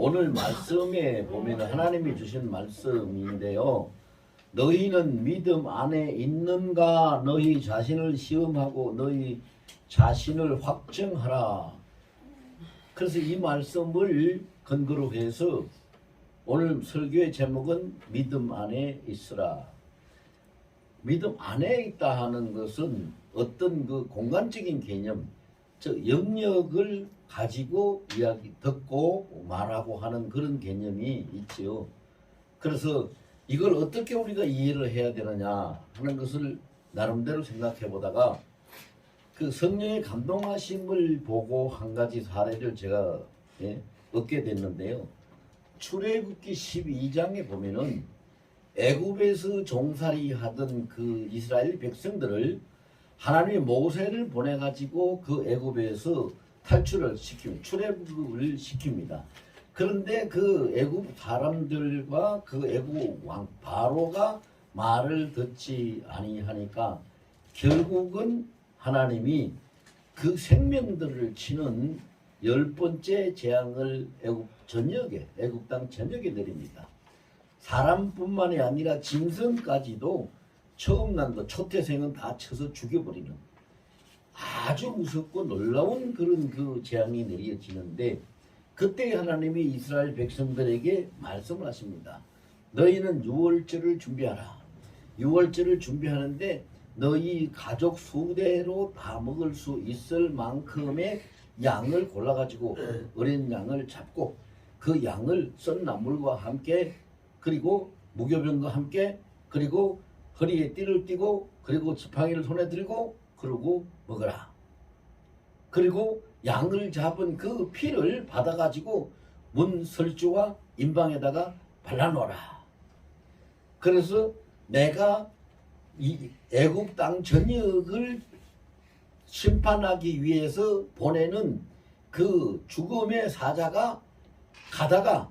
오늘 말씀에 보면 하나님이 주신 말씀인데요. 너희는 믿음 안에 있는가 너희 자신을 시험하고 너희 자신을 확정하라. 그래서 이 말씀을 근거로 해서 오늘 설교의 제목은 믿음 안에 있으라. 믿음 안에 있다 하는 것은 어떤 그 공간적인 개념, 즉 영역을 가지고 이야기 듣고 말하고 하는 그런 개념이 있지요. 그래서 이걸 어떻게 우리가 이해를 해야 되느냐 하는 것을 나름대로 생각해 보다가 그 성령의 감동하심을 보고 한 가지 사례를 제가 얻게 됐는데요. 출애굽기 12장에 보면은 애굽에서 종살이 하던 그 이스라엘 백성들을 하나님이 모세를 보내가지고 그 애굽에서 탈출을 시킵니다. 출애굽을 시킵니다. 그런데 그 애굽 사람들과 그 애굽 왕 바로가 말을 듣지 아니하니까 결국은 하나님이 그 생명들을 치는 10번째 재앙을 애굽 땅 전역에 내립니다. 사람뿐만이 아니라 짐승까지도 처음 난 것 초태생은 다 쳐서 죽여버리는 아주 무섭고 놀라운 그런 그 재앙이 내려지는데 그때 하나님이 이스라엘 백성들에게 말씀을 하십니다. 너희는 유월절을 준비하라. 유월절을 준비하는데 너희 가족 수대로 다 먹을 수 있을 만큼의 양을 골라가지고 어린 양을 잡고 그 양을 썬 나물과 함께 그리고 무교병과 함께 그리고 허리에 띠를 띠고 그리고 지팡이를 손에 들고 그러고 먹어라. 그리고 양을 잡은 그 피를 받아가지고 문 설주와 임방에다가 발라놓아라. 그래서 내가 이 애굽 땅 전역을 심판하기 위해서 보내는 그 죽음의 사자가 가다가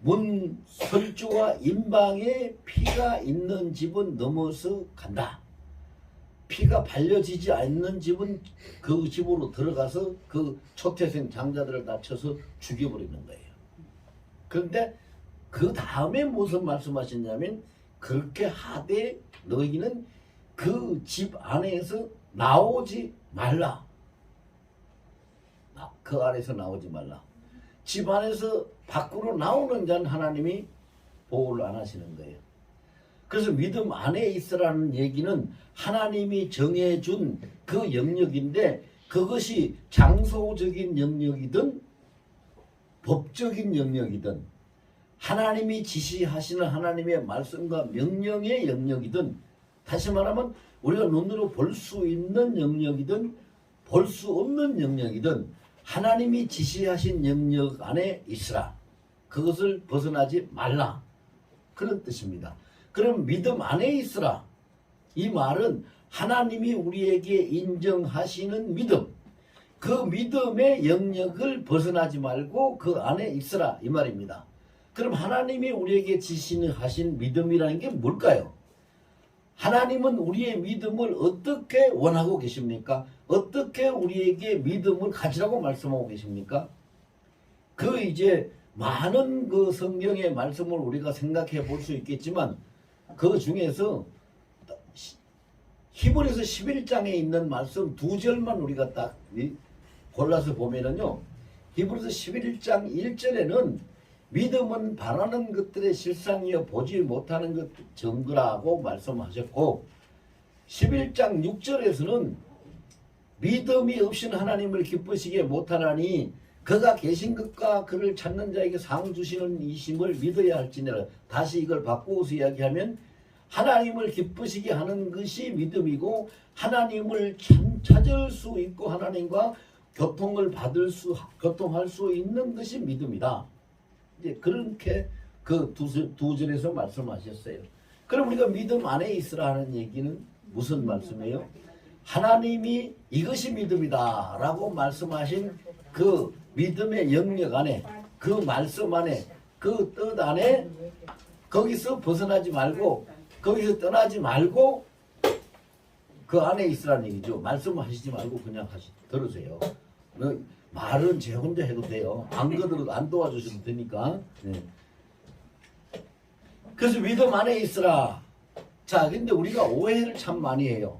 문 설주와 임방에 피가 있는 집은 넘어서 간다. 피가 발려지지 않는 집은 그 집으로 들어가서 그 초태생 장자들을 다 쳐서 죽여버리는 거예요. 그런데 그 다음에 무슨 말씀하셨냐면 그렇게 하되 너희는 그 집 안에서 나오지 말라. 그 안에서 나오지 말라. 집 안에서 밖으로 나오는 자는 하나님이 보호를 안 하시는 거예요. 그래서 믿음 안에 있으라는 얘기는 하나님이 정해준 그 영역인데 그것이 장소적인 영역이든 법적인 영역이든 하나님이 지시하시는 하나님의 말씀과 명령의 영역이든 다시 말하면 우리가 눈으로 볼 수 있는 영역이든 볼 수 없는 영역이든 하나님이 지시하신 영역 안에 있으라. 그것을 벗어나지 말라. 그런 뜻입니다. 그럼 믿음 안에 있으라. 이 말은 하나님이 우리에게 인정하시는 믿음. 그 믿음의 영역을 벗어나지 말고 그 안에 있으라. 이 말입니다. 그럼 하나님이 우리에게 지시하신 믿음이라는 게 뭘까요? 하나님은 우리의 믿음을 어떻게 원하고 계십니까? 어떻게 우리에게 믿음을 가지라고 말씀하고 계십니까? 그 이제 많은 그 성경의 말씀을 우리가 생각해 볼 수 있겠지만 그 중에서 히브리서 11장에 있는 말씀 두 절만 우리가 딱 골라서 보면은요. 히브리서 11장 1절에는 믿음은 바라는 것들의 실상이여 보지 못하는 것 증거라고 말씀하셨고 11장 6절에서는 믿음이 없이는 하나님을 기쁘시게 못하나니 그가 계신 것과 그를 찾는 자에게 상 주시는 이심을 믿어야 할지니라. 다시 이걸 바꾸어서 이야기하면 하나님을 기쁘시게 하는 것이 믿음이고 하나님을 찾을 수 있고 하나님과 교통할 수 있는 것이 믿음이다. 이제 그렇게 그 두 절에서 말씀하셨어요. 그럼 우리가 믿음 안에 있으라 하는 얘기는 무슨 말씀이에요? 하나님이 이것이 믿음이다 라고 말씀하신 그 믿음의 영역 안에 그 말씀 안에 그 뜻 안에 거기서 벗어나지 말고 거기서 떠나지 말고 그 안에 있으라는 얘기죠. 말씀하시지 말고 그냥 들으세요. 말은 제 혼자 해도 돼요. 안 도와주셔도 되니까. 네. 그래서 믿음 안에 있으라. 자, 근데 우리가 오해를 참 많이 해요.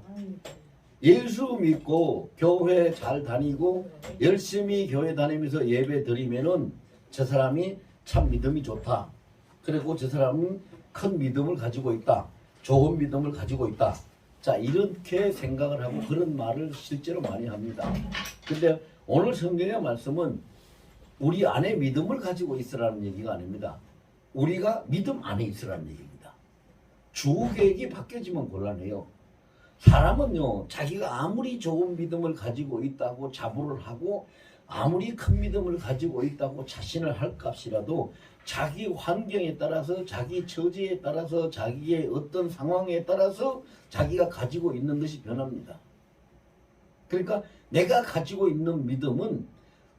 예수 믿고 교회 잘 다니고 열심히 교회 다니면서 예배 드리면은 저 사람이 참 믿음이 좋다. 그리고 저 사람은 큰 믿음을 가지고 있다. 좋은 믿음을 가지고 있다. 자, 이렇게 생각을 하고 그런 말을 실제로 많이 합니다. 근데 오늘 성경의 말씀은 우리 안에 믿음을 가지고 있으라는 얘기가 아닙니다. 우리가 믿음 안에 있으라는 얘기입니다. 주호 계획이 바뀌어지면 곤란해요. 사람은요, 자기가 아무리 좋은 믿음을 가지고 있다고 자부를 하고 아무리 큰 믿음을 가지고 있다고 자신을 할 값이라도 자기 환경에 따라서 자기 처지에 따라서 자기의 어떤 상황에 따라서 자기가 가지고 있는 것이 변합니다. 그러니까 내가 가지고 있는 믿음은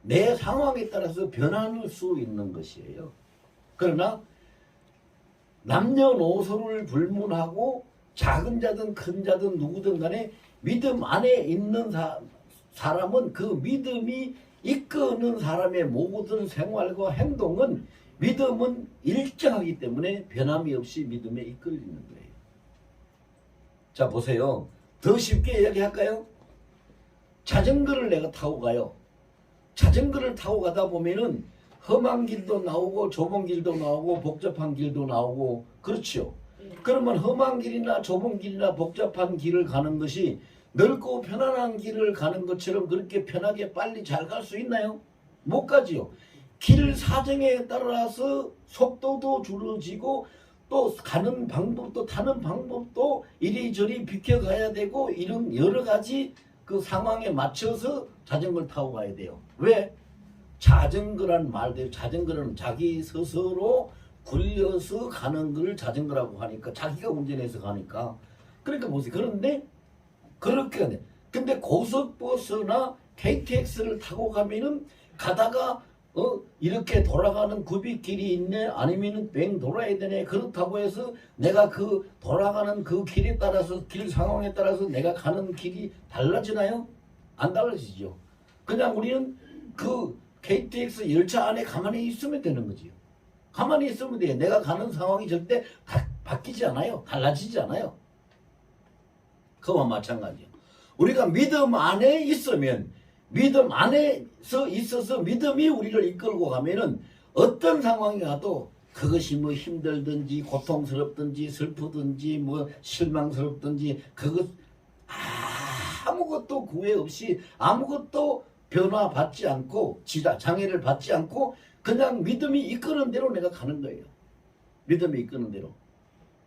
내 상황에 따라서 변할 수 있는 것이에요. 그러나 남녀노소를 불문하고 작은 자든 큰 자든 누구든 간에 믿음 안에 있는 사람은 그 믿음이 이끄는 사람의 모든 생활과 행동은 믿음은 일정하기 때문에 변함이 없이 믿음에 이끌리는 거예요. 자, 보세요. 더 쉽게 이야기할까요? 자전거를 내가 타고 가요. 자전거를 타고 가다 보면은 험한 길도 나오고 좁은 길도 나오고 복잡한 길도 나오고 그렇죠. 그러면 험한 길이나 좁은 길이나 복잡한 길을 가는 것이 넓고 편안한 길을 가는 것처럼 그렇게 편하게 빨리 잘 갈 수 있나요? 못 가지요. 길 사정에 따라서 속도도 줄어지고 또 가는 방법도 타는 방법도 이리저리 비켜가야 되고 이런 여러 가지 그 상황에 맞춰서 자전거를 타고 가야 돼요. 왜? 자전거란 말대로 자전거는 자기 스스로 굴려서 가는 걸 자전거라고 하니까 자기가 운전해서 가니까 그러니까 보세요. 그런데 그렇게 하네. 근데 고속버스나 KTX를 타고 가면은 가다가 이렇게 돌아가는 굽이길이 있네 아니면은 뱅 돌아야 되네 그렇다고 해서 내가 그 돌아가는 그 길에 따라서 길 상황에 따라서 내가 가는 길이 달라지나요? 안 달라지죠. 그냥 우리는 그 KTX 열차 안에 가만히 있으면 되는 거지요. 가만히 있으면 돼요. 내가 가는 상황이 절대 바뀌지 않아요. 달라지지 않아요. 그와 마찬가지요. 우리가 믿음 안에 있으면 믿음 안에서 있어서 믿음이 우리를 이끌고 가면은 어떤 상황이 와도 그것이 뭐 힘들든지 고통스럽든지 슬프든지 뭐 실망스럽든지 그것 아무것도 구애 없이 아무것도 변화받지 않고 장애를 받지 않고 그냥 믿음이 이끄는 대로 내가 가는 거예요. 믿음이 이끄는 대로.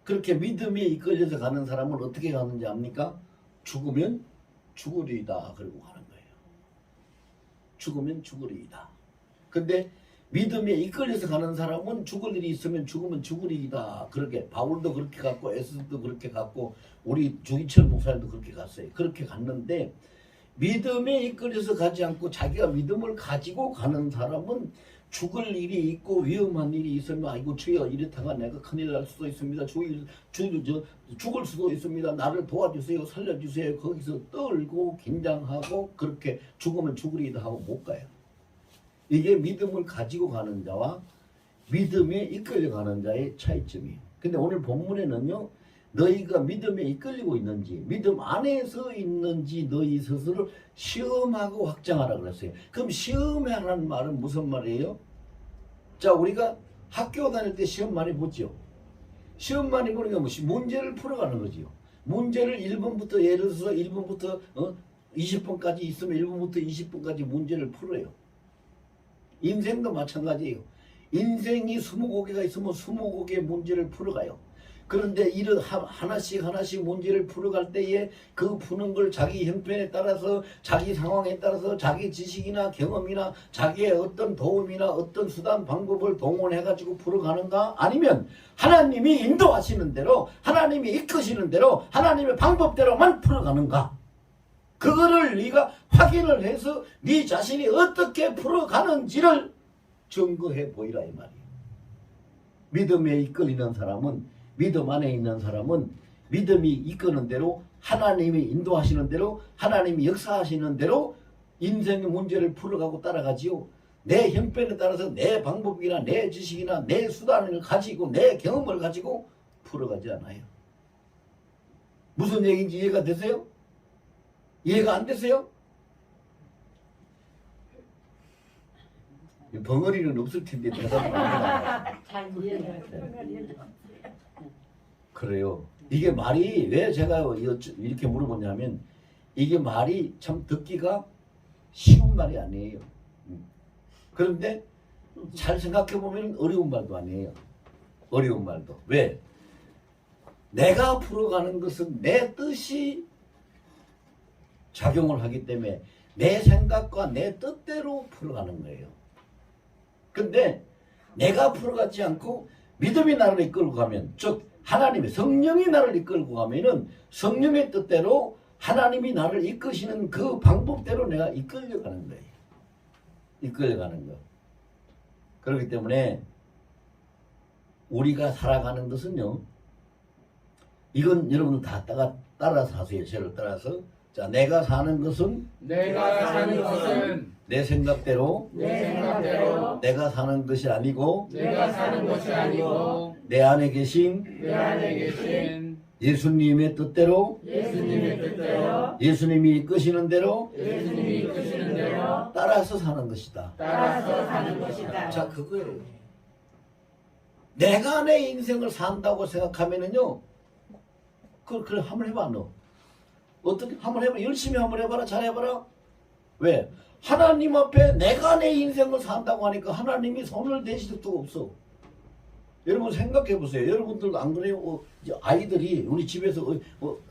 그렇게 믿음이 이끌려서 가는 사람은 어떻게 가는지 압니까? 죽으면 죽으리이다 그러고 가는 거예요. 죽으면 죽으리이다. 근데 믿음에 이끌려서 가는 사람은 죽을 일이 있으면 죽으면 죽으리이다. 그렇게 바울도 그렇게 갔고 에스도 그렇게 갔고 우리 주기철 목사님도 그렇게 갔어요. 그렇게 갔는데 믿음에 이끌려서 가지 않고 자기가 믿음을 가지고 가는 사람은 죽을 일이 있고 위험한 일이 있으면 아이고 주여 이랬다가 내가 큰일 날 수도 있습니다. 죽을 수도 있습니다. 나를 도와주세요. 살려주세요. 거기서 떨고 긴장하고 그렇게 죽으면 죽으리다 하고 못 가요. 이게 믿음을 가지고 가는 자와 믿음에 이끌려 가는 자의 차이점이에요. 근데 오늘 본문에는요. 너희가 믿음에 이끌리고 있는지 믿음 안에서 있는지 너희 스스로 시험하고 확정하라 그랬어요. 그럼 시험하라는 말은 무슨 말이에요? 자, 우리가 학교 다닐 때 시험 많이 보죠. 시험 많이 보는 게 뭐지? 문제를 풀어가는 거지요. 문제를 1번부터 예를 들어서 1번부터 20번까지 있으면 1번부터 20번까지 문제를 풀어요. 인생도 마찬가지예요. 인생이 20곡이가 있으면 20곡의 문제를 풀어가요. 그런데 이런 하나씩 문제를 풀어갈 때에 그 푸는 걸 자기 형편에 따라서 자기 상황에 따라서 자기 지식이나 경험이나 자기의 어떤 도움이나 어떤 수단 방법을 동원해가지고 풀어가는가 아니면 하나님이 인도하시는 대로 하나님이 이끄시는 대로 하나님의 방법대로만 풀어가는가 그거를 네가 확인을 해서 네 자신이 어떻게 풀어가는지를 증거해 보이라 이 말이에요. 믿음에 이끌리는 사람은 믿음 안에 있는 사람은 믿음이 이끄는 대로 하나님이 인도하시는 대로 하나님이 역사하시는 대로 인생의 문제를 풀어가고 따라가지요. 내 형편에 따라서 내 방법이나 내 지식이나 내 수단을 가지고 내 경험을 가지고 풀어가지 않아요. 무슨 얘기인지 이해가 되세요? 이해가 안 되세요? 벙어리는 없을 텐데 대답을 안 해요. 잘 이해가 그래요. 이게 말이 왜 제가 이렇게 물어보냐면 이게 말이 참 듣기가 쉬운 말이 아니에요. 그런데 잘 생각해 보면 어려운 말도 아니에요. 어려운 말도. 왜? 내가 풀어가는 것은 내 뜻이 작용을 하기 때문에 내 생각과 내 뜻대로 풀어가는 거예요. 근데 내가 풀어가지 않고 믿음이 나를 이끌고 가면, 즉 하나님의 성령이 나를 이끌고 가면은 성령의 뜻대로 하나님이 나를 이끄시는 그 방법대로 내가 이끌려가는 거예요. 이끌려가는 거. 그렇기 때문에 우리가 살아가는 것은요, 이건 여러분들 다 따라서 하세요. 저를 따라서. 자, 내가 사는 것은 내 생각대로 내가 사는 것이 아니고 내 안에 계신 예수님의 뜻대로 예수님이 이끄시는 대로 따라서 사는 것이다. 자, 그거예요. 내가 내 인생을 산다고 생각하면은요, 그래 한번 해봐. 너 어떻게 한번 해봐. 열심히 한번 해봐라. 잘해봐라. 왜? 하나님 앞에 내가 내 인생을 산다고 하니까 하나님이 손을 대실 수가 없어. 여러분 생각해 보세요. 여러분들도 안 그래요? 아이들이 우리 집에서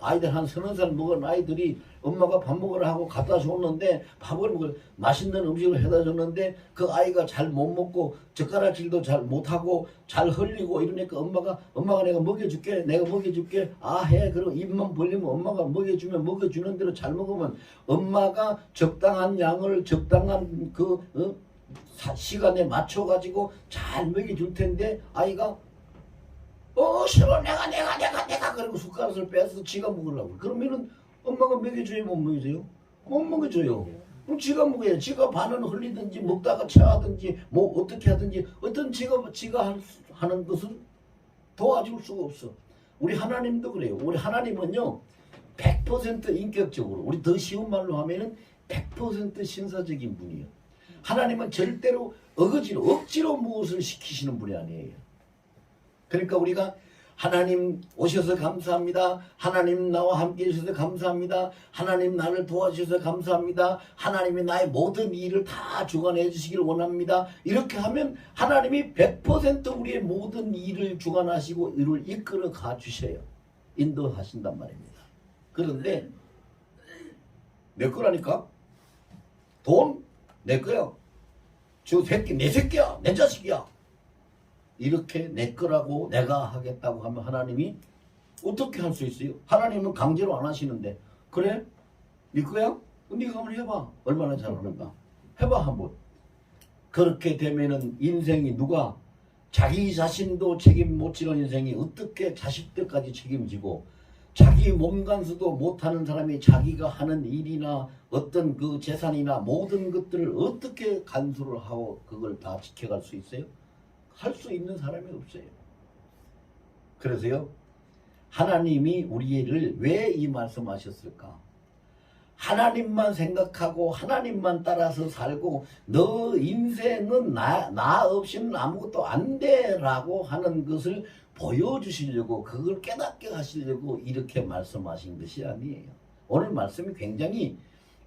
아이들 한 30살 먹은 아이들이 엄마가 밥 먹으라 하고 갖다 줬는데 밥을 맛있는 음식을 해다 줬는데 그 아이가 잘 못 먹고 젓가락질도 잘 못하고 잘 흘리고 이러니까 엄마가 내가 먹여줄게 아 해. 그리고 입만 벌리면 엄마가 먹여주면 먹여주는 대로 잘 먹으면 엄마가 적당한 양을 적당한 시간에 맞춰가지고 잘 먹여줄 텐데 아이가 싫어 내가 그리고 숟가락을 빼서 지가 먹으려고. 그러면은 엄마가 먹여줘요 못 먹여줘요? 못 먹여줘요. 그럼 지가 먹어야 지가 반은 흘리든지 먹다가 체하든지 뭐 어떻게 하든지 어떤 지가 하는 것은 도와줄 수가 없어. 우리 하나님도 그래요. 우리 하나님은요 100% 인격적으로, 우리 더 쉬운 말로 하면은 100% 신사적인 분이에요. 하나님은 절대로 억지로 무엇을 시키시는 분이 아니에요. 그러니까 우리가 하나님 오셔서 감사합니다. 하나님 나와 함께 해주셔서 감사합니다. 하나님 나를 도와주셔서 감사합니다. 하나님이 나의 모든 일을 다 주관해 주시기를 원합니다. 이렇게 하면 하나님이 100% 우리의 모든 일을 주관하시고 이를 이끌어 가 주셔요. 인도하신단 말입니다. 그런데 내 거라니까? 돈? 내 거야. 저 새끼 내 새끼야. 내 자식이야. 이렇게 내 거라고 내가 하겠다고 하면 하나님이 어떻게 할 수 있어요? 하나님은 강제로 안 하시는데. 그래? 네 거야? 네가 한번 해봐. 얼마나 잘하는가. 해봐 한번. 그렇게 되면은 인생이 누가 자기 자신도 책임 못 지는 인생이 어떻게 자식들까지 책임지고 자기 몸간수도 못하는 사람이 자기가 하는 일이나 어떤 그 재산이나 모든 것들을 어떻게 간수를 하고 그걸 다 지켜갈 수 있어요? 할 수 있는 사람이 없어요. 그래서요, 하나님이 우리를 왜 이 말씀하셨을까? 하나님만 생각하고 하나님만 따라서 살고 너 인생은 나 없이는 아무것도 안 돼라고 하는 것을 보여주시려고, 그걸 깨닫게 하시려고 이렇게 말씀하신 것이 아니에요. 오늘 말씀이 굉장히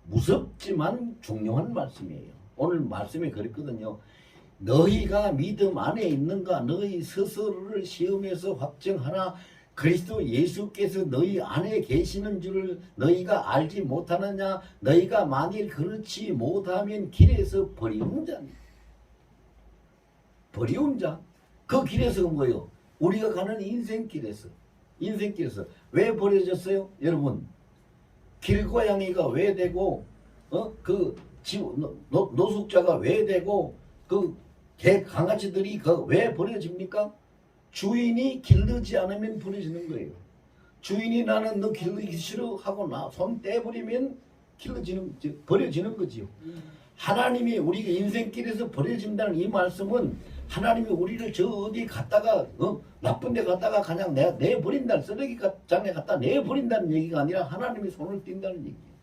무섭지만 중요한 말씀이에요. 오늘 말씀이 그랬거든요. 너희가 믿음 안에 있는가? 너희 스스로를 시험해서 확정하나 그리스도 예수께서 너희 안에 계시는 줄을 너희가 알지 못하느냐? 너희가 만일 그렇지 못하면 길에서 버리운 자. 버리운 자. 그 길에서 뭐예요? 우리가 가는 인생길에서. 왜 버려졌어요? 여러분, 길고양이가 왜 되고 노숙자가 왜 되고 개 강아지들이 왜 버려집니까? 주인이 기르지 않으면 버려지는 거예요. 주인이 나는 너 기르기 싫어 하고 손 떼버리면 버려지는 거지요. 하나님이 우리가 인생길에서 버려진다는 이 말씀은 하나님이 우리를 저 어디 갔다가 나쁜 데 갔다가 그냥 내버린다는 쓰레기장에 갖다 내버린다는 얘기가 아니라 하나님이 손을 띈다는 얘기예요.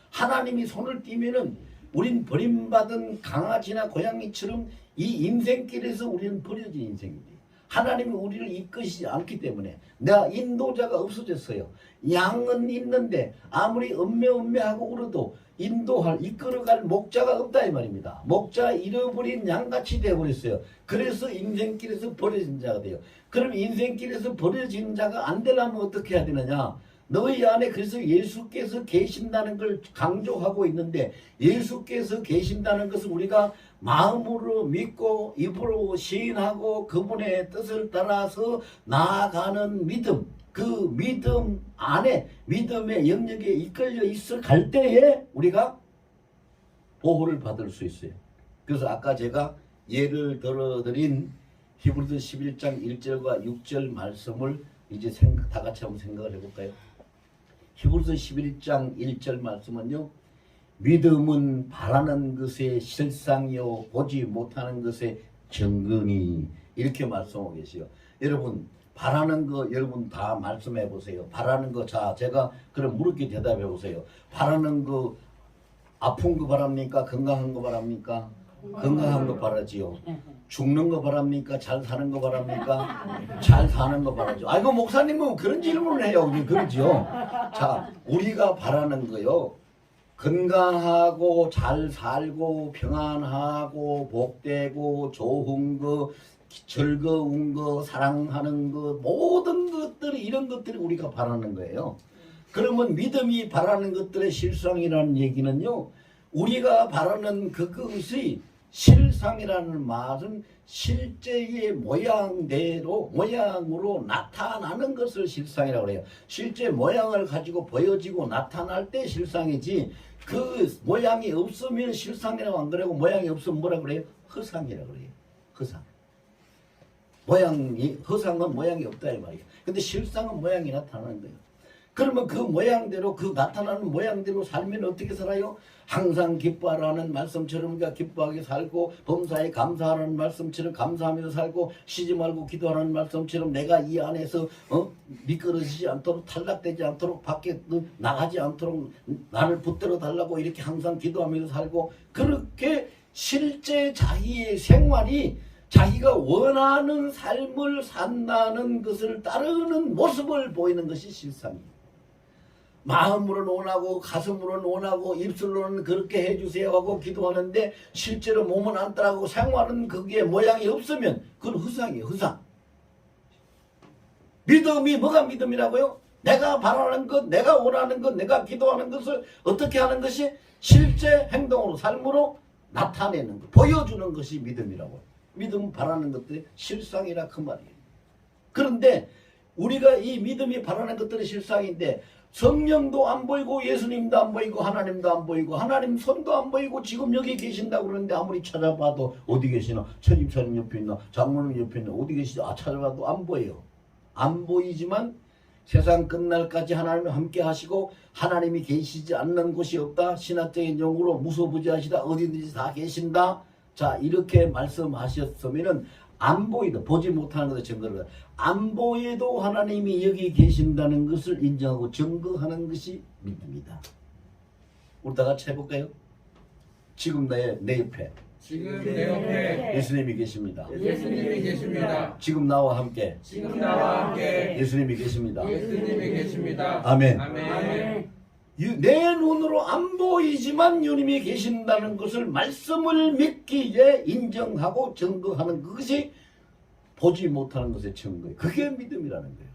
하나님이 손을 띄면은 우린 버림받은 강아지나 고양이처럼 이 인생길에서 우리는 버려진 인생입니다. 하나님이 우리를 이끄시지 않기 때문에 내가 인도자가 없어졌어요. 양은 있는데 아무리 음매하고 울어도 이끌어갈 목자가 없다 이 말입니다. 목자 잃어버린 양같이 되어버렸어요. 그래서 인생길에서 버려진 자가 돼요. 그럼 인생길에서 버려진 자가 안 되려면 어떻게 해야 되느냐? 너희 안에 그래서 예수께서 계신다는 걸 강조하고 있는데, 예수께서 계신다는 것을 우리가 마음으로 믿고 입으로 시인하고 그분의 뜻을 따라서 나아가는 믿음, 그 믿음 안에 믿음의 영역에 이끌려 있어 갈 때에 우리가 보호를 받을 수 있어요. 그래서 아까 제가 예를 들어드린 히브리서 11장 1절과 6절 말씀을 이제 다 같이 한번 생각을 해볼까요? 히브리서 11장 1절 말씀은요, 믿음은 바라는 것의 실상이요 보지 못하는 것의 증거니, 이렇게 말씀하고 계시요. 여러분 바라는 거 여러분 다 말씀해 보세요. 바라는 거, 자 제가 그럼 물었게 대답해 보세요. 바라는 거 아픈 거 바랍니까? 건강한 거 바랍니까? 건강한 거 바라지요. 죽는 거 바랍니까? 잘 사는 거 바랍니까? 잘 사는 거 바라죠. 아이고 목사님은 그런 질문을 해요. 그러죠. 자, 우리가 바라는 거요, 건강하고 잘 살고 평안하고 복되고 좋은 거, 즐거운 거, 사랑하는 거, 모든 것들이, 이런 것들이 우리가 바라는 거예요. 그러면 믿음이 바라는 것들의 실상이라는 얘기는요, 우리가 바라는 그것이 실상이라는 말은 실제의 모양으로 나타나는 것을 실상이라고 해요. 실제 모양을 가지고 보여지고 나타날 때 실상이지, 그 모양이 없으면 실상이라고 안 그러고, 모양이 없으면 뭐라 그래요? 허상이라고 그래요. 허상. 허상은 모양이 없다 이 말이에요. 근데 실상은 모양이 나타나는 거예요. 그러면 그 모양대로, 그 나타나는 모양대로 살면 어떻게 살아요? 항상 기뻐하라는 말씀처럼 우리가 기뻐하게 살고, 범사에 감사하라는 말씀처럼 감사하면서 살고, 쉬지 말고 기도하라는 말씀처럼 내가 이 안에서 미끄러지지 않도록, 탈락되지 않도록, 밖에 나가지 않도록 나를 붙들어 달라고 이렇게 항상 기도하면서 살고, 그렇게 실제 자기의 생활이 자기가 원하는 삶을 산다는 것을 따르는 모습을 보이는 것이 실상이에요. 마음으로는 원하고 가슴으로는 원하고 입술로는 그렇게 해주세요 하고 기도하는데 실제로 몸은 안 따라가고 생활은 거기에 모양이 없으면 그건 허상이에요. 허상. 믿음이 뭐가 믿음이라고요? 내가 바라는 것, 내가 원하는 것, 내가 기도하는 것을 어떻게 하는 것이 실제 행동으로, 삶으로 나타내는 것, 보여주는 것이 믿음이라고요. 믿음은 바라는 것들이 실상이라 그 말이에요. 그런데 우리가 이 믿음이 바라는 것들이 실상인데, 성령도 안 보이고 예수님도 안 보이고 하나님도 안 보이고 하나님 손도 안 보이고 지금 여기 계신다고 그러는데 아무리 찾아봐도 어디 계시나? 최집사님 옆에 있나? 장모님 옆에 있나? 어디 계시나? 찾아봐도 안 보여요. 안 보이지만 세상 끝날까지 하나님과 함께 하시고 하나님이 계시지 않는 곳이 없다. 신학적인 용어로 무소부지하시다. 어디든지 다 계신다. 자, 이렇게 말씀하셨으면은 안 보이도, 보지 못하는 것을 증거를, 안 보여도 하나님이 여기 계신다는 것을 인정하고 증거하는 것이 믿음이다. 우리 다 같이 해볼까요? 지금 내 옆에 지금 내 옆에 예수님이 계십니다. 예수님이 계십니다. 지금 나와 함께 지금 나와 함께 예수님이 계십니다. 예수님이 계십니다. 아멘. 아멘. 내 눈으로 안 보이지만 주님이 계신다는 것을 말씀을 믿기에 인정하고 증거하는 그것이 보지 못하는 것의 증거예요. 그게 믿음이라는 거예요.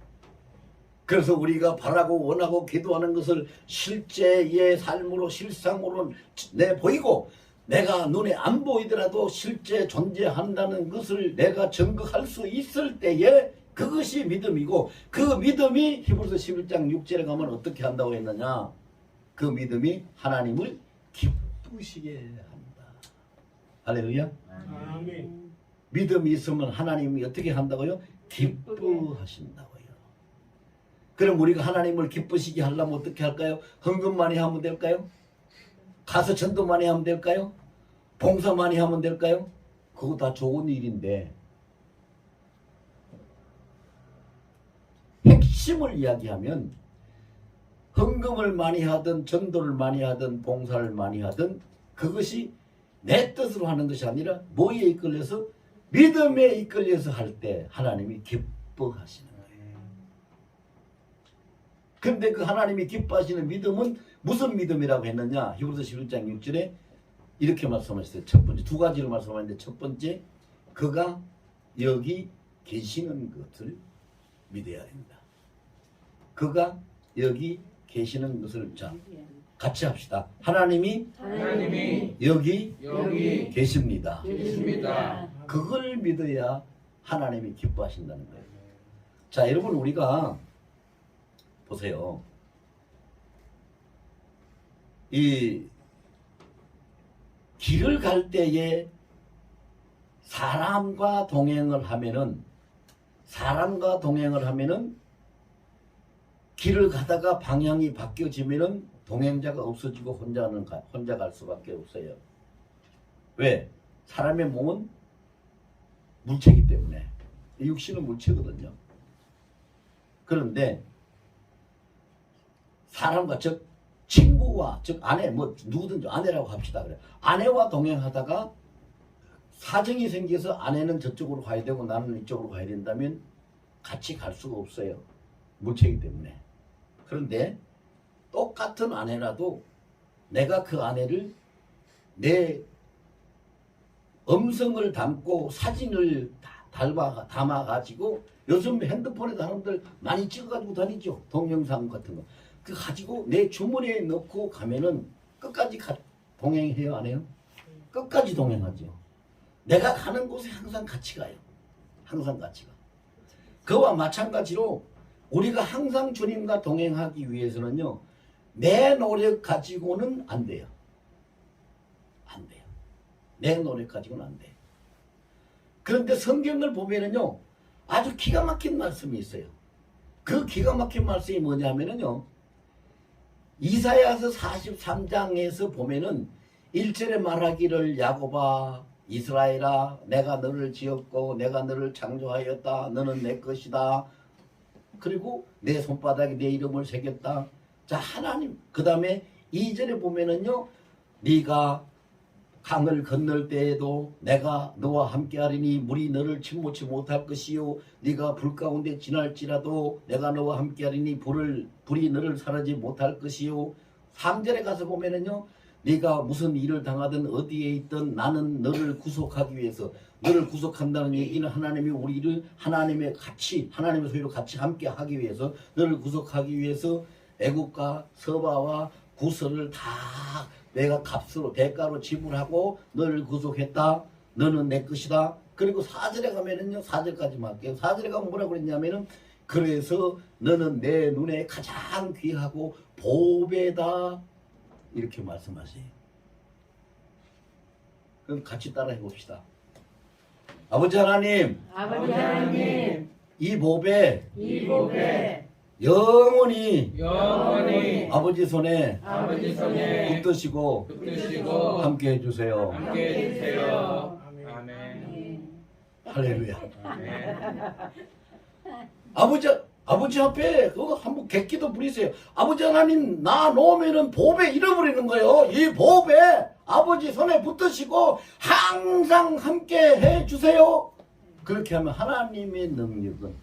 그래서 우리가 바라고 원하고 기도하는 것을 실제의 삶으로, 실상으로 내보이고, 내가 눈에 안 보이더라도 실제 존재한다는 것을 내가 증거할 수 있을 때에 그것이 믿음이고, 그 믿음이 히브리서 11장 6절에 가면 어떻게 한다고 했느냐? 그 믿음이 하나님을 기쁘시게 한다. 할렐루야. 아멘. 믿음이 있으면 하나님이 어떻게 한다고요? 기뻐하신다고요. 그럼 우리가 하나님을 기쁘시게 하려면 어떻게 할까요? 헌금 많이 하면 될까요? 가서 전도 많이 하면 될까요? 봉사 많이 하면 될까요? 그거 다 좋은 일인데 핵심을 이야기하면 헌금을 많이 하든 전도를 많이 하든 봉사를 많이 하든 그것이 내 뜻으로 하는 것이 아니라 뭐에 이끌려서 믿음에 이끌려서 할 때 하나님이 기뻐하시는 거예요. 근데 그 하나님이 기뻐하시는 믿음은 무슨 믿음이라고 했느냐? 히브리서 11장 6절에 이렇게 말씀하셨어요. 첫 번째 두 가지를 말씀하는데 첫 번째 그가 여기 계시는 것을 믿어야 된다. 그가 여기 계시는 것을 자 같이 합시다. 하나님이 여기 계십니다. 계십니다. 그걸 믿어야 하나님이 기뻐하신다는 거예요. 자, 여러분 우리가 보세요. 이 길을 갈 때에 사람과 동행을 하면은 길을 가다가 방향이 바뀌어지면은 동행자가 없어지고 혼자 갈 수밖에 없어요. 왜? 사람의 몸은 물체이기 때문에 육신은 물체거든요. 그런데 사람과 즉 친구와 즉 아내 뭐 누구든지 아내라고 합시다. 그래. 아내와 동행하다가 사정이 생겨서 아내는 저쪽으로 가야 되고 나는 이쪽으로 가야 된다면 같이 갈 수가 없어요. 물체이기 때문에. 그런데 똑같은 아내라도 내가 그 아내를 내 음성을 담고 사진을 담아가지고 요즘 핸드폰에 사람들 많이 찍어가지고 다니죠. 동영상 같은 거. 그 가지고 내 주머니에 넣고 가면은 끝까지 동행해요, 안 해요? 끝까지 동행하죠. 내가 가는 곳에 항상 같이 가요. 항상 같이 가. 그와 마찬가지로 우리가 항상 주님과 동행하기 위해서는요, 내 노력 가지고는 안 돼요. 안 돼요. 내 노력 가지고는 안 돼요. 그런데 성경을 보면은요, 아주 기가 막힌 말씀이 있어요. 그 기가 막힌 말씀이 뭐냐면은요, 이사야서 43장에서 보면은 1절에 말하기를 야곱아 이스라엘아 내가 너를 지었고 내가 너를 창조하였다. 너는 내 것이다. 그리고 내 손바닥에 내 이름을 새겼다. 자, 하나님. 그 다음에 2절에 보면은요, 네가 강을 건널 때에도 내가 너와 함께하리니 물이 너를 침몰치 못할 것이요 네가 불 가운데 지날지라도 내가 너와 함께하리니 불이 너를 사르지 못할 것이요 3절에 가서 보면은요, 네가 무슨 일을 당하든 어디에 있든 나는 너를 구속하기 위해서 너를 구속한다는 얘기는 하나님이 우리를 하나님의 소유로 같이 함께 하기 위해서 너를 구속하기 위해서 애국과 서바와 구설을 다 내가 값으로 대가로 지불하고 너를 구속했다. 너는 내 것이다. 그리고 4절에 가면은요, 4절까지만 할게요. 4절에 가면 뭐라고 그랬냐면은 그래서 너는 내 눈에 가장 귀하고 보배다. 이렇게 말씀하세요. 그럼 같이 따라해 봅시다. 아버지 하나님, 이 보배 영원히 아버지 손에 붙드시고 함께 해주세요. 아멘. 할렐루야. 아버지 앞에 그거 한번 객기도 부리세요. 아버지 하나님 나 놓으면은 보배 잃어버리는 거예요. 이 보배 아버지 손에 붙드시고 항상 함께 해주세요. 그렇게 하면 하나님의 능력은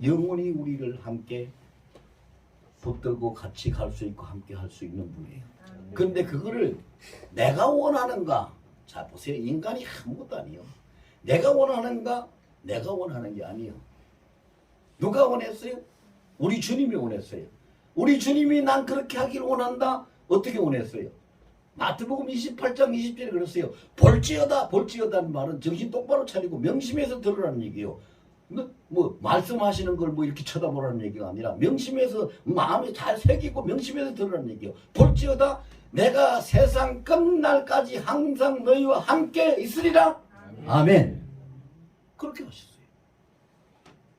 영원히 우리를 함께 붙들고 같이 갈 수 있고 함께 할 수 있는 분이에요. 근데 그거를 내가 원하는가? 자 보세요. 인간이 아무것도 아니에요. 내가 원하는가? 내가 원하는 게 아니에요. 누가 원했어요? 우리 주님이 원했어요. 우리 주님이 난 그렇게 하기를 원한다. 어떻게 원했어요? 마태복음 28장 20절에 그랬어요. 볼지어다는 말은 정신 똑바로 차리고 명심해서 들으라는 얘기예요. 뭐 말씀하시는 걸 뭐 이렇게 쳐다보라는 얘기가 아니라 명심해서 마음에 잘 새기고 명심해서 들으라는 얘기예요. 볼지어다 내가 세상 끝날까지 항상 너희와 함께 있으리라. 아멘. 그렇게 하셨어요.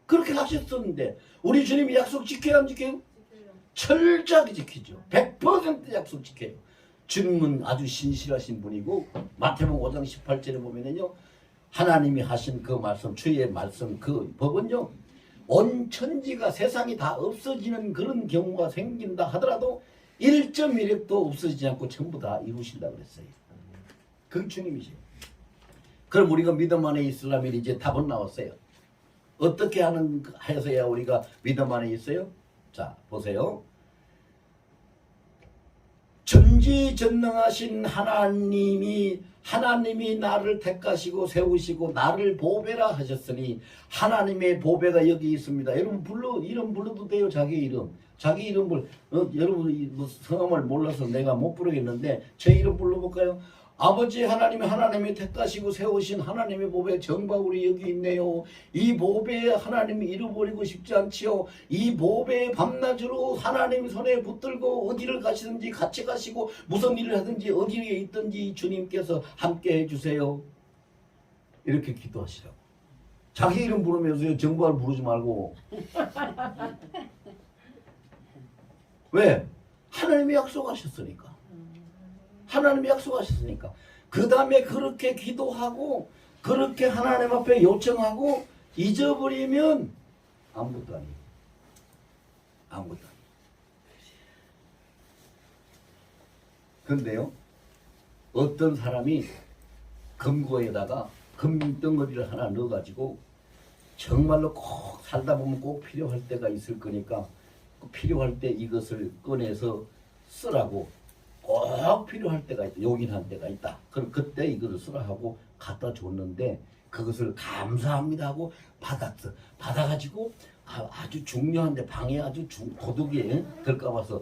그렇게 하셨었는데 우리 주님이 약속 지켜야 안 지켜요? 철저하게 지키죠. 100% 약속 지켜요. 주님은 아주 신실하신 분이고 마태복음 5장 18절에 보면은요 하나님이 하신 그 말씀 주의 말씀 그 법은요 온 천지가 세상이 다 없어지는 그런 경우가 생긴다 하더라도 1.1획도 없어지지 않고 전부 다 이루신다 그랬어요. 그 주님이시요. 그럼 우리가 믿음 안에 있으려면 이제 답은 나왔어요. 어떻게 해서야 우리가 믿음 안에 있어요? 자 보세요. 전지전능하신 하나님이 나를 택하시고 세우시고 나를 보배라 하셨으니 하나님의 보배가 여기 있습니다. 여러분 이름 불러도 돼요. 자기 이름. 자기 이름을 여러분 성함을 몰라서 내가 못 부르겠는데 제 이름 불러볼까요? 아버지 하나님이 택하시고 세우신 하나님의 보배 정바울이 여기 있네요. 이 보배에 하나님이 잃어버리고 싶지 않지요. 이 보배에 밤낮으로 하나님 손에 붙들고 어디를 가시든지 같이 가시고 무슨 일을 하든지 어디에 있든지 주님께서 함께 해주세요. 이렇게 기도하시라고. 자기 이름 부르면서요 정바울 부르지 말고. 왜? 하나님이 약속하셨으니까. 하나님이 약속하셨으니까. 그 다음에 그렇게 기도하고 그렇게 하나님 앞에 요청하고 잊어버리면 아무것도 아니에요. 아무것도 아니에요. 근데요 어떤 사람이 금고에다가 금덩어리를 하나 넣어가지고 정말로 꼭 살다 보면 꼭 필요할 때가 있을 거니까 필요할 때 이것을 꺼내서 쓰라고 꼭 필요할 때가 있다. 요긴한 때가 있다. 그럼 그때 이것을 쓰라 하고 갖다 줬는데 그것을 감사합니다 하고 받았어. 받아가지고 아주 중요한데 방에 아주 도둑이 들까 봐서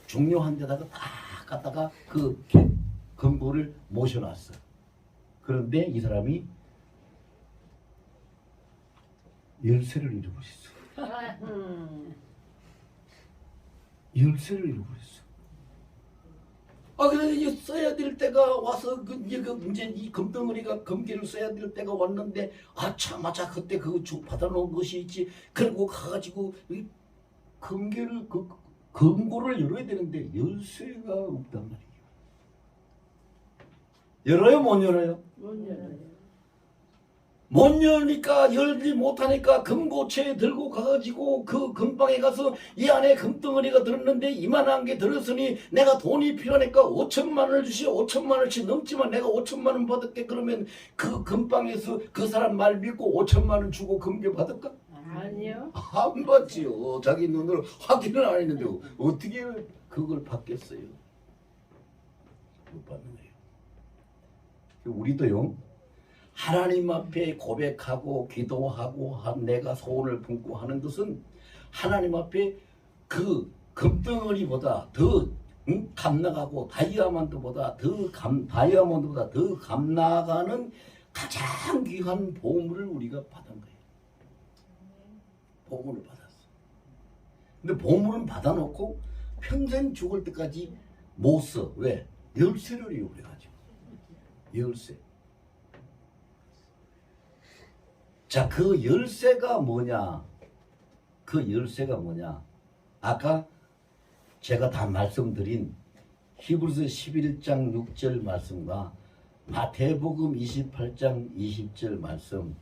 중요한 데다가 딱 갖다가 그 금고를 모셔놨어. 그런데 이 사람이 열쇠를 잃어버렸어. 열쇠를 잃어버렸어. 그래서 이제 써야 될 때가 와서 이제 이 금덩어리가 금괴를 써야 될 때가 왔는데 맞아 그때 그거 받아놓은 것이 있지. 그리고 가가지고 이 금괴를 금고를 열어야 되는데 열쇠가 없단 말이에요. 열어요 못 열어요? 못 열어요. 못 열니까 열지 못하니까 금고채 들고 가가지고 그 금방에 가서 이 안에 금덩어리가 들었는데 이만한 게 들었으니 내가 돈이 필요하니까 5천만 원을 주시오. 5천만 원씩 넘지만 내가 5천만 원 받을게. 그러면 그 금방에서 그 사람 말 믿고 5천만 원 주고 금괴 받을까? 아니요. 안 받지요. 자기 눈으로 확인을 안 했는데 어떻게 그걸 받겠어요? 못 받는 거예요. 우리도요. 하나님 앞에 고백하고 기도하고 내가 소원을 품고 하는 것은 하나님 앞에 그 금덩어리보다 더 감나가고 다이아몬드보다 더 감나가는 가장 귀한 보물을 우리가 받은 거예요. 보물을 받았어. 근데 보물은 받아놓고 평생 죽을 때까지 못 써. 왜? 열쇠를 잃어버려가지고. 열쇠. 자, 그 열쇠가 뭐냐? 그 열쇠가 뭐냐? 아까 제가 다 말씀드린 히브리서 11장 6절 말씀과 마태복음 28장 20절 말씀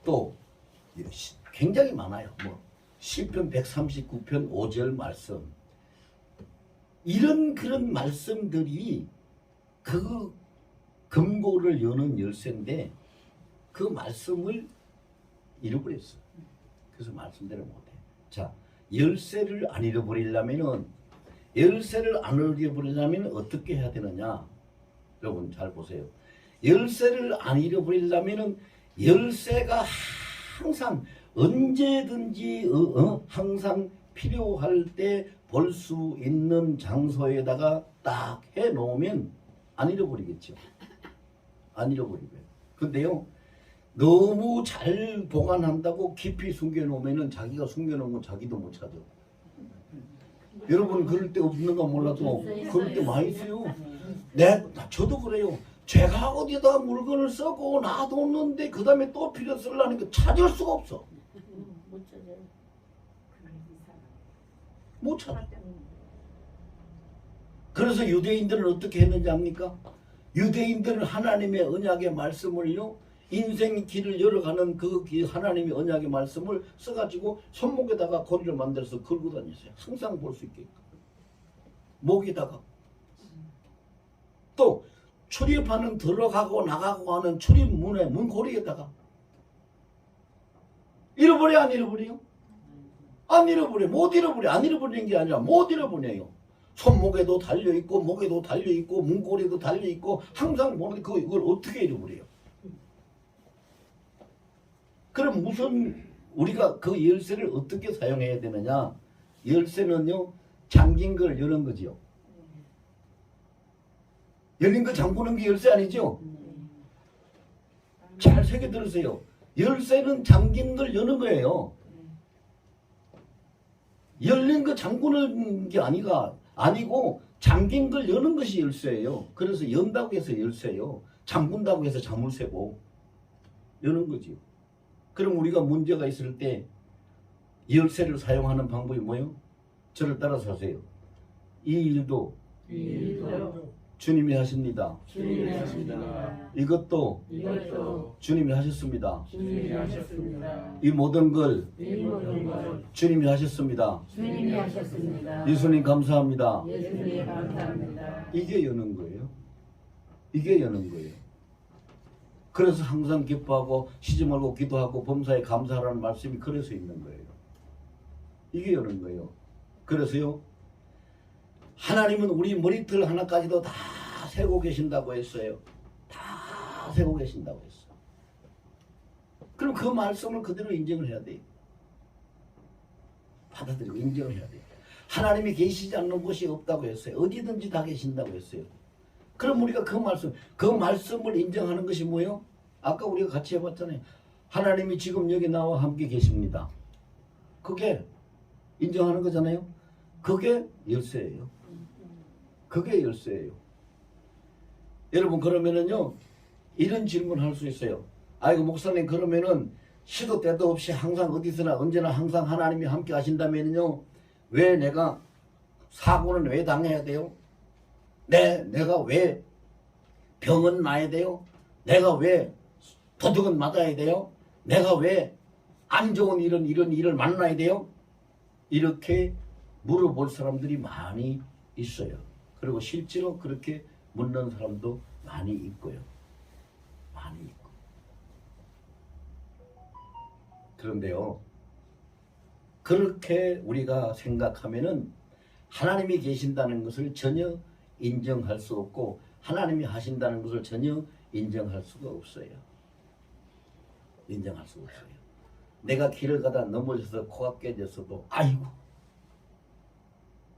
또 굉장히 많아요. 시편 139편 5절 말씀 이런 그런 말씀들이 그 금고를 여는 열쇠인데 그 말씀을 잃어버렸어. 그래서 말씀대로 못해. 자, 열쇠를 안 잃어버리려면 어떻게 해야 되느냐? 여러분 잘 보세요. 열쇠를 안 잃어버리려면 열쇠가 항상 언제든지 항상 필요할 때 볼 수 있는 장소에다가 딱 해놓으면 안 잃어버리겠죠. 안 잃어버리고요. 근데요. 너무 잘 보관한다고 깊이 숨겨놓으면 자기가 숨겨놓은 건 자기도 못 찾아. 여러분 그럴 때 없는가 몰라도 그럴 때 많이 있어요. 저도 그래요. 제가 어디다 물건을 쓰고 놔뒀는데 그 다음에 또 필요 쓰려는 게 찾을 수가 없어. 못 찾아요. 못 찾아. 그래서 유대인들은 어떻게 했는지 압니까? 유대인들은 하나님의 언약의 말씀을요, 인생의 길을 열어가는 그 하나님의 언약의 말씀을 써가지고 손목에다가 고리를 만들어서 걸고 다녔어요. 항상 볼 수 있게끔. 목에다가. 또 출입하는 들어가고 나가고 하는 출입문에 문고리에다가. 잃어버려 안 잃어버려요? 안 잃어버려. 못 잃어버려. 안 잃어버리는 게 아니라 못 잃어버려요. 손목에도 달려있고 목에도 달려있고 문고리도 달려있고 항상 보는데 그걸 어떻게 잃어버려요? 그럼 무슨 우리가 그 열쇠를 어떻게 사용해야 되느냐? 열쇠는요, 잠긴 걸 여는 거지요. 열린 거 잠그는 게 열쇠 아니죠? 잘 새겨 들으세요. 열쇠는 잠긴 걸 여는 거예요. 열린 거 잠그는 게 아니고 잠긴 걸 여는 것이 열쇠예요. 그래서 연다고 해서 열쇠예요. 잠근다고 해서 자물쇠고 여는 거지요. 그럼 우리가 문제가 있을 때 열쇠를 사용하는 방법이 뭐예요? 저를 따라서 하세요. 이 일도 주님이 하십니다. 주님이 하십니다. 이것도 이것도 주님이 하셨습니다. 주님이 하셨습니다. 이 모든 걸 이 모든 걸 주님이 하셨습니다. 주님이 하셨습니다. 예수님 감사합니다. 예수님 감사합니다. 이게 여는 거예요. 이게 여는 거예요. 그래서 항상 기뻐하고 쉬지 말고 기도하고 범사에 감사하라는 말씀이 그래서 있는 거예요. 이게 여는 거예요. 그래서요, 하나님은 우리 머리털 하나까지도 다 세고 계신다고 했어요. 다 세고 계신다고 했어요. 그럼 그 말씀을 그대로 인정을 해야 돼요. 받아들이고 인정을 해야 돼요. 하나님이 계시지 않는 곳이 없다고 했어요. 어디든지 다 계신다고 했어요. 그럼 우리가 그 말씀을 인정하는 것이 뭐예요? 아까 우리가 같이 해봤잖아요. 하나님이 지금 여기 나와 함께 계십니다. 그게 인정하는 거잖아요. 그게 열쇠예요. 그게 열쇠예요. 여러분, 그러면은요, 이런 질문 할 수 있어요. 아이고, 목사님, 그러면은 시도 때도 없이 항상 어디서나 언제나 항상 하나님이 함께 하신다면요, 왜 내가 사고는 왜 당해야 돼요? 내가 왜 병은 나야 돼요? 내가 왜 도둑은 맞아야 돼요? 내가 왜 안 좋은 이런 일을 만나야 돼요? 이렇게 물어볼 사람들이 많이 있어요. 그리고 실제로 그렇게 묻는 사람도 많이 있고요. 많이 있고. 그런데요, 그렇게 우리가 생각하면은 하나님이 계신다는 것을 전혀 인정할 수 없고 하나님이 하신다는 것을 전혀 인정할 수가 없어요. 인정할 수가 없어요. 내가 길을 가다 넘어져서 코가 깨졌어도 아이고,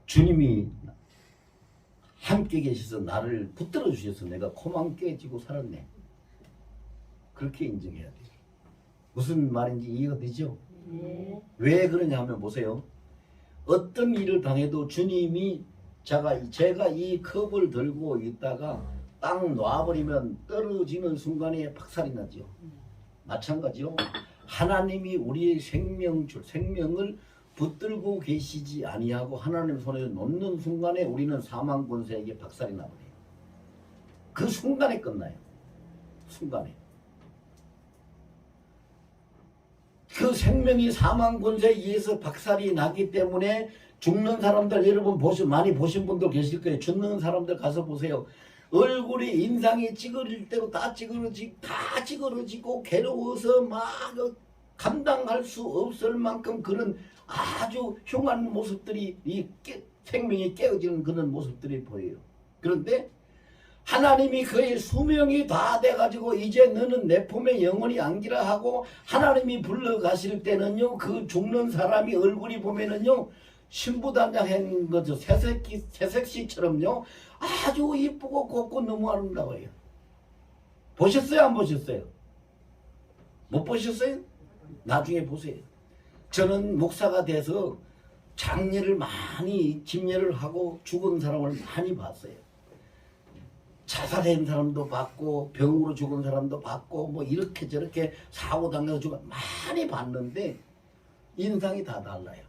주님이 함께 계셔서 나를 붙들어 주셔서 내가 코만 깨지고 살았네. 그렇게 인정해야 돼요. 무슨 말인지 이해가 되죠? 네. 왜 그러냐 하면 보세요. 어떤 일을 당해도 주님이 제가 이 컵을 들고 있다가 딱 놔버리면 떨어지는 순간에 박살이 나죠. 마찬가지로 하나님이 우리의 생명을 붙들고 계시지 아니하고 하나님 손에 놓는 순간에 우리는 사망 권세에게 박살이 나버려요. 그 순간에 끝나요. 순간에. 그 생명이 사망 권세에 의해서 박살이 나기 때문에 죽는 사람들, 여러분 많이 보신 분들 계실 거예요. 죽는 사람들 가서 보세요. 얼굴이 인상이 찌그러질 때로 다 찌그러지고 괴로워서 막 감당할 수 없을 만큼 그런 아주 흉한 모습들이 생명이 깨어지는 그런 모습들이 보여요. 그런데 하나님이 그의 수명이 다 돼가지고 이제 너는 내 품에 영원히 안기라 하고 하나님이 불러가실 때는요, 그 죽는 사람이 얼굴이 보면은요, 신부단장한 거죠. 새색시처럼요, 아주 이쁘고 곱고 너무 아름다워요. 보셨어요? 안 보셨어요? 못 보셨어요? 나중에 보세요. 저는 목사가 돼서 장례를 많이 집례를 하고 죽은 사람을 많이 봤어요. 자살한 사람도 봤고 병으로 죽은 사람도 봤고 뭐 이렇게 저렇게 사고 당해서 죽은 많이 봤는데 인상이 다 달라요.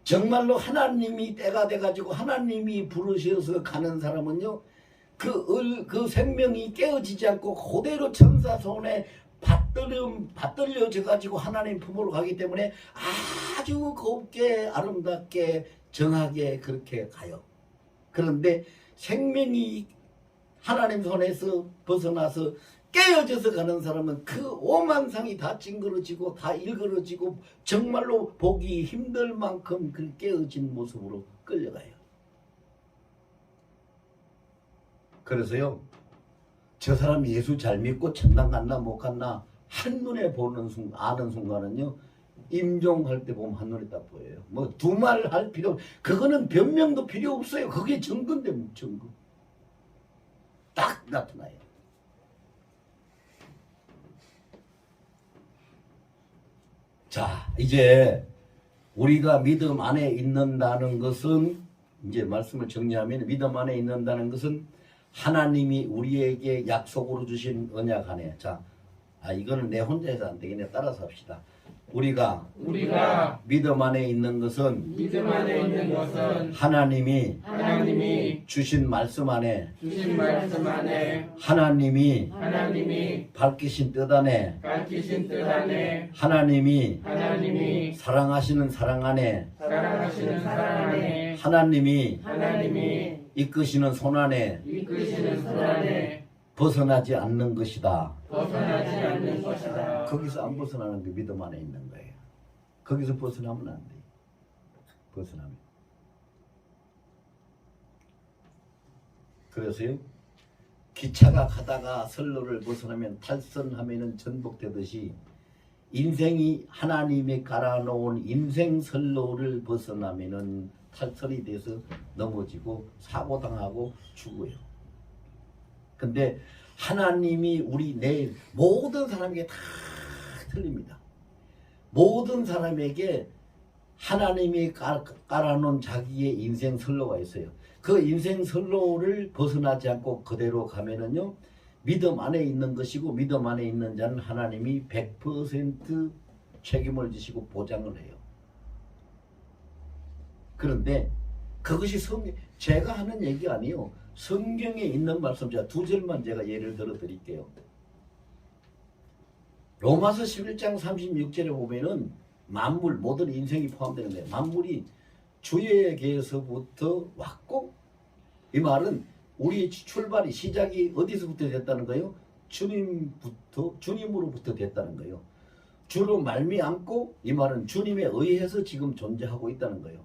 정말로 하나님이 때가 돼가지고 하나님이 부르셔서 가는 사람은요, 그 생명이 깨어지지 않고 그대로 천사 손에 받들려져가지고 하나님 품으로 가기 때문에 아주 곱게 아름답게 정하게 그렇게 가요. 그런데 생명이 하나님 손에서 벗어나서 깨어져서 가는 사람은 그 오만상이 다 찡그러지고 다 일그러지고 정말로 보기 힘들 만큼 그 깨어진 모습으로 끌려가요. 그래서요, 저 사람 예수 잘 믿고 천당 갔나 못 갔나 한눈에 아는 순간은요, 임종할 때 보면 한눈에 딱 보여요. 뭐 두말 할 필요, 그거는 변명도 필요 없어요. 그게 증거인데 뭐 증거. 딱 나타나요. 자, 이제 우리가 믿음 안에 있는다는 것은, 이제 말씀을 정리하면 믿음 안에 있는다는 것은 하나님이 우리에게 약속으로 주신 언약 안에, 자, 이거는 내 혼자 해서 안 되겠네. 따라서 합시다. 우리가 믿음 안에 있는 것은 하나님이 주신 말씀 안에 하나님이 밝히신 뜻 안에 하나님이 사랑하시는 사랑 안에 하나님이 이끄시는 손 안에 벗어나지 않는 것이다. 거기서 안 벗어나는 게 믿음 안에 있는 거예요. 거기서 벗어나면 안 돼요. 벗어나면. 그래서요, 기차가 가다가 선로를 벗어나면 탈선하면은 전복되듯이 인생이 하나님이 갈아놓은 인생 선로를 벗어나면은 탈선이 돼서 넘어지고 사고당하고 죽어요. 근데 하나님이 내 모든 사람에게 다 틀립니다. 모든 사람에게 하나님이 깔아놓은 자기의 인생 선로가 있어요. 그 인생 선로를 벗어나지 않고 그대로 가면은요, 믿음 안에 있는 것이고 믿음 안에 있는 자는 하나님이 100% 책임을 지시고 보장을 해요. 그런데 그것이 제가 하는 얘기 아니에요. 성경에 있는 말씀, 제가 두 절만 제가 예를 들어 드릴게요. 로마서 11장 36절에 보면은 만물, 모든 인생이 포함되는 거예요. 만물이 주에게서부터 왔고, 이 말은 우리의 출발이, 시작이 어디서부터 됐다는 거예요? 주님으로부터 됐다는 거예요. 주로 말미암고, 이 말은 주님에 의해서 지금 존재하고 있다는 거예요.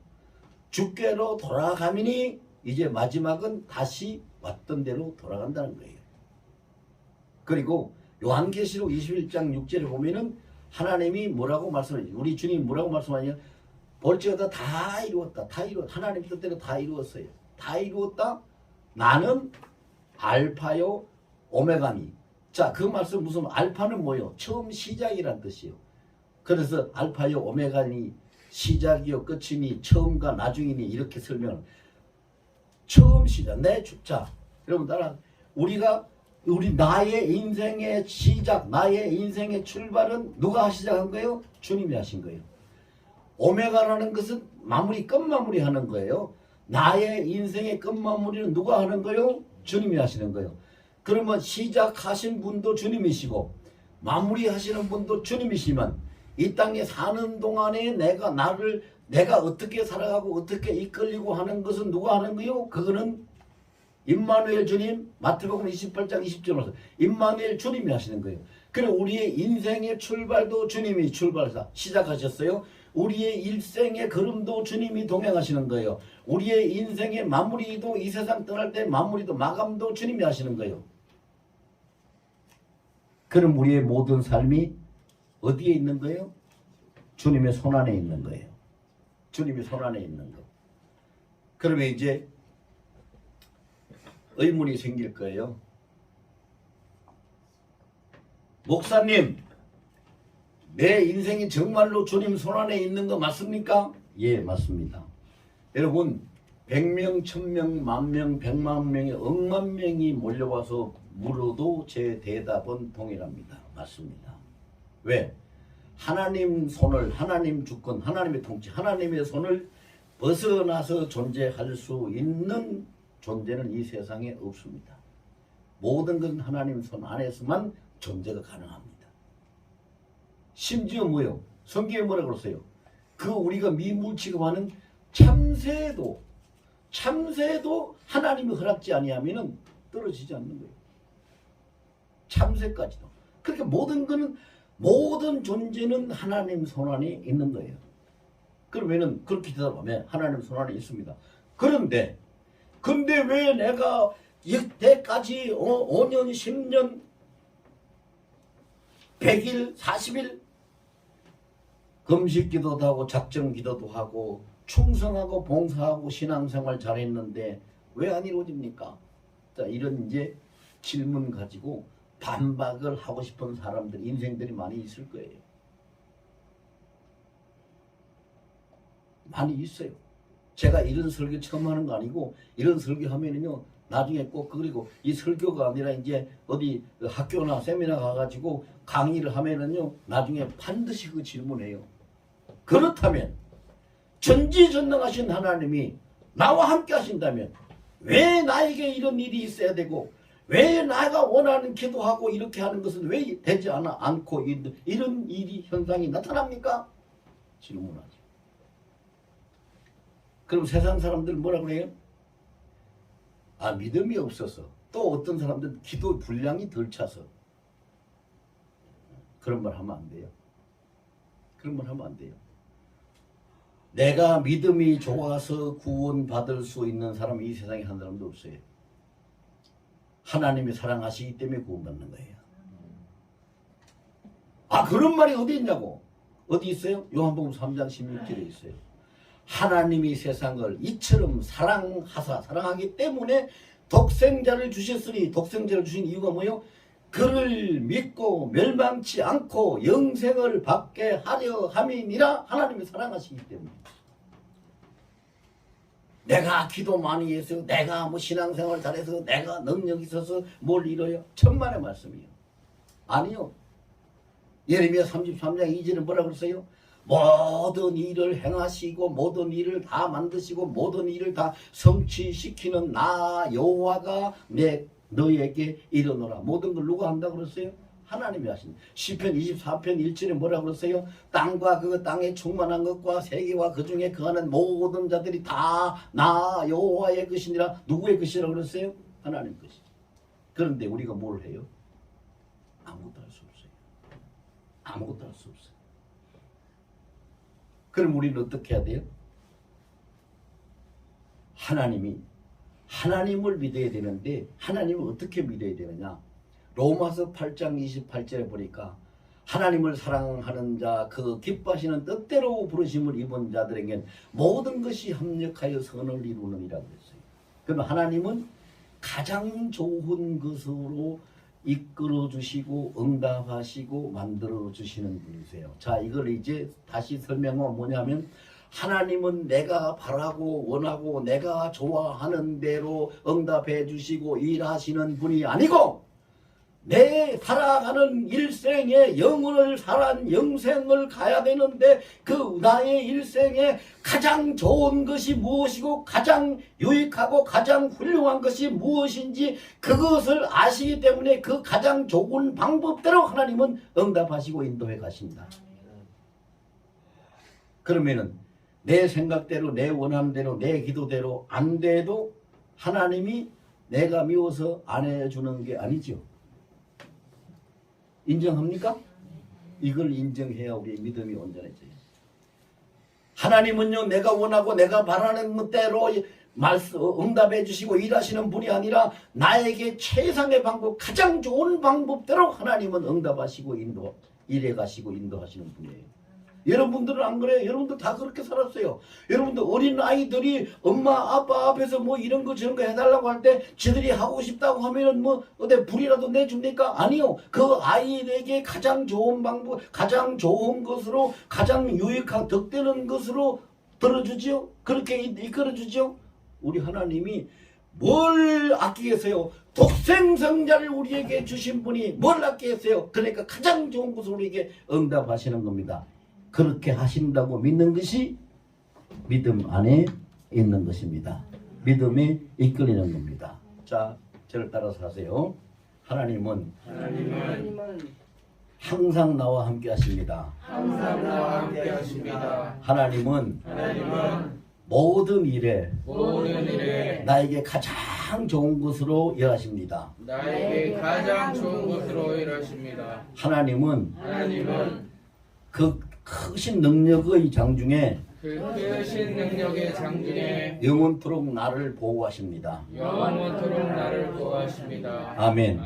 주께로 돌아가면이 이제 마지막은 다시 왔던 대로 돌아간다는 거예요. 그리고 요한계시록 21장 6절에 보면은 하나님이 뭐라고 말씀하냐, 우리 주님 뭐라고 말씀하냐, 볼지어다 다 이루었다. 다 이루었다. 하나님 뜻대로 다 이루었어요. 다 이루었다. 나는 알파요 오메가니. 자, 그 말씀 무슨, 알파는 뭐요? 처음 시작이란 뜻이요. 그래서 알파요 오메가니, 시작이요 끝이니 처음과 나중이니, 이렇게 설명을. 처음 시작, 자, 여러분 따라, 나의 인생의 시작, 나의 인생의 출발은 누가 시작한 거예요? 주님이 하신 거예요. 오메가라는 것은 마무리, 끝마무리 하는 거예요. 나의 인생의 끝마무리는 누가 하는 거예요? 주님이 하시는 거예요. 그러면 시작하신 분도 주님이시고 마무리 하시는 분도 주님이시면 이 땅에 사는 동안에 내가 어떻게 살아가고 어떻게 이끌리고 하는 것은 누가 하는 거예요? 그거는 임마누엘 주님, 마태복음 28장 20절에서 임마누엘 주님이 하시는 거예요. 그래, 우리의 인생의 출발도 주님이 시작하셨어요. 우리의 일생의 걸음도 주님이 동행하시는 거예요. 우리의 인생의 마무리도, 이 세상 떠날 때 마무리도, 마감도 주님이 하시는 거예요. 그럼 우리의 모든 삶이 어디에 있는 거예요? 주님의 손 안에 있는 거예요. 주님의 손 안에 있는 거. 그러면 이제 의문이 생길 거예요. 목사님, 내 인생이 정말로 주님 손 안에 있는 거 맞습니까? 예, 맞습니다. 여러분, 100명, 1000명, 10,000명, 100만 명이, 억만 명이 몰려와서 물어도 제 대답은 동일합니다. 맞습니다. 왜? 하나님 손을, 하나님 주권, 하나님의 통치, 하나님의 손을 벗어나서 존재할 수 있는 존재는 이 세상에 없습니다. 모든 건 하나님 손 안에서만 존재가 가능합니다. 심지어 뭐요? 성경에 뭐라 그랬어요? 그 우리가 미물 취급하는 참새도 하나님이 허락지 아니하면은 떨어지지 않는 거예요. 참새까지도. 그러니까 모든 존재는 하나님 손 안에 있는 거예요. 그러면은 그렇게 되다 보면 하나님 손 안에 있습니다. 근데 왜 내가 이때까지 5년, 10년, 100일, 40일 금식 기도도 하고 작정 기도도 하고 충성하고 봉사하고 신앙생활 잘했는데 왜 안 이루어집니까? 자, 이런 이제 질문 가지고 반박을 하고 싶은 사람들, 인생들이 많이 있을 거예요. 많이 있어요. 제가 이런 설교 처음 하는 거 아니고 이런 설교 하면은요 나중에 꼭 그리고 이 설교가 아니라 이제 어디 학교나 세미나 가가지고 강의를 하면은요 나중에 반드시 그 질문해요. 그렇다면 전지전능하신 하나님이 나와 함께 하신다면 왜 나에게 이런 일이 있어야 되고 왜 내가 원하는 기도하고 이렇게 하는 것은 왜 되지 않고 이런 일이 현상이 나타납니까? 질문하죠. 그럼 세상 사람들은 뭐라 그래요? 믿음이 없어서. 또 어떤 사람들은 기도 분량이 덜 차서. 그런 말 하면 안 돼요. 그런 말 하면 안 돼요. 내가 믿음이 좋아서 구원받을 수 있는 사람이 이 세상에 한 사람도 없어요. 하나님이 사랑하시기 때문에 구원받는 거예요. 그런 말이 어디 있냐고. 어디 있어요? 요한복음 3장 16절에 있어요. 하나님이 세상을 이처럼 사랑하기 때문에 독생자를 주셨으니, 독생자를 주신 이유가 뭐예요? 그를 믿고 멸망치 않고 영생을 받게 하려 함이니라. 하나님이 사랑하시기 때문에. 내가 기도 많이 해서, 내가 뭐 신앙생활 잘해서, 내가 능력 있어서 뭘 이뤄요? 천만의 말씀이에요. 아니요. 예레미야 33장 2절에 뭐라고 그랬어요? 모든 일을 행하시고 모든 일을 다 만드시고 모든 일을 다 성취시키는 나 여호와가 너에게 이르노라. 모든 걸 누가 한다고 그랬어요? 하나님이 하신다. 시편 24편 1절에 뭐라고 그랬어요? 땅과 그 땅에 충만한 것과 세계와 그 중에 거하는 모든 자들이 다 나 여호와의 것이니라. 누구의 것이라고 그랬어요? 하나님 것이. 그런데 우리가 뭘 해요? 아무것도 할 수 없어요. 아무것도 할 수 없어요. 그럼 우리는 어떻게 해야 돼요? 하나님을 믿어야 되는데 하나님을 어떻게 믿어야 되느냐? 로마서 8장 28절에 보니까 하나님을 사랑하는 자, 그 기뻐하시는 뜻대로 부르심을 입은 자들에겐 모든 것이 합력하여 선을 이루느니라고 했어요. 그럼 하나님은 가장 좋은 것으로 이끌어 주시고 응답하시고 만들어 주시는 분이세요. 자, 이걸 이제 다시 설명하면 뭐냐면 하나님은 내가 바라고 원하고 내가 좋아하는 대로 응답해 주시고 일하시는 분이 아니고 내 살아가는 일생에 영혼을 살한 영생을 가야 되는데 그 나의 일생에 가장 좋은 것이 무엇이고 가장 유익하고 가장 훌륭한 것이 무엇인지 그것을 아시기 때문에 그 가장 좋은 방법대로 하나님은 응답하시고 인도해 가신다. 그러면은 내 생각대로 내 원함대로 내 기도대로 안 돼도 하나님이 내가 미워서 안 해주는 게 아니죠. 인정합니까? 이걸 인정해야 우리의 믿음이 온전해져요. 하나님은요 내가 원하고 내가 바라는 것대로 응답해 주시고 일하시는 분이 아니라 나에게 최상의 방법, 가장 좋은 방법대로 하나님은 응답하시고 일해 가시고 인도하시는 분이에요. 여러분들은 안 그래요? 여러분들 다 그렇게 살았어요. 여러분들 어린 아이들이 엄마 아빠 앞에서 뭐 이런 거 저런 거 해달라고 할 때 지들이 하고 싶다고 하면은 뭐 어디 불이라도 내줍니까? 아니요. 그 아이에게 가장 좋은 방법, 가장 좋은 것으로 가장 유익한 덕되는 것으로 들어주지요. 그렇게 이끌어주지요. 우리 하나님이 뭘 아끼겠어요? 독생성자를 우리에게 주신 분이 뭘 아끼겠어요? 그러니까 가장 좋은 것을 우리에게 응답하시는 겁니다. 그렇게 하신다고 믿는 것이 믿음 안에 있는 것입니다. 믿음이 이끌리는 겁니다. 자, 저를 따라서 하세요. 하나님은 하나님은 항상 나와 함께 하십니다. 항상 나와 함께 하십니다. 하나님은 하나님은 모든 일에 모든 일에 나에게 가장 좋은 것으로 일하십니다. 나에게 가장 좋은 것으로 일하십니다. 하나님은 하나님은 그 크신 능력의 장중에 그 크신 능력의 장중에 영원토록 나를 보호하십니다. 영원토록 나를 보호하십니다. 아멘.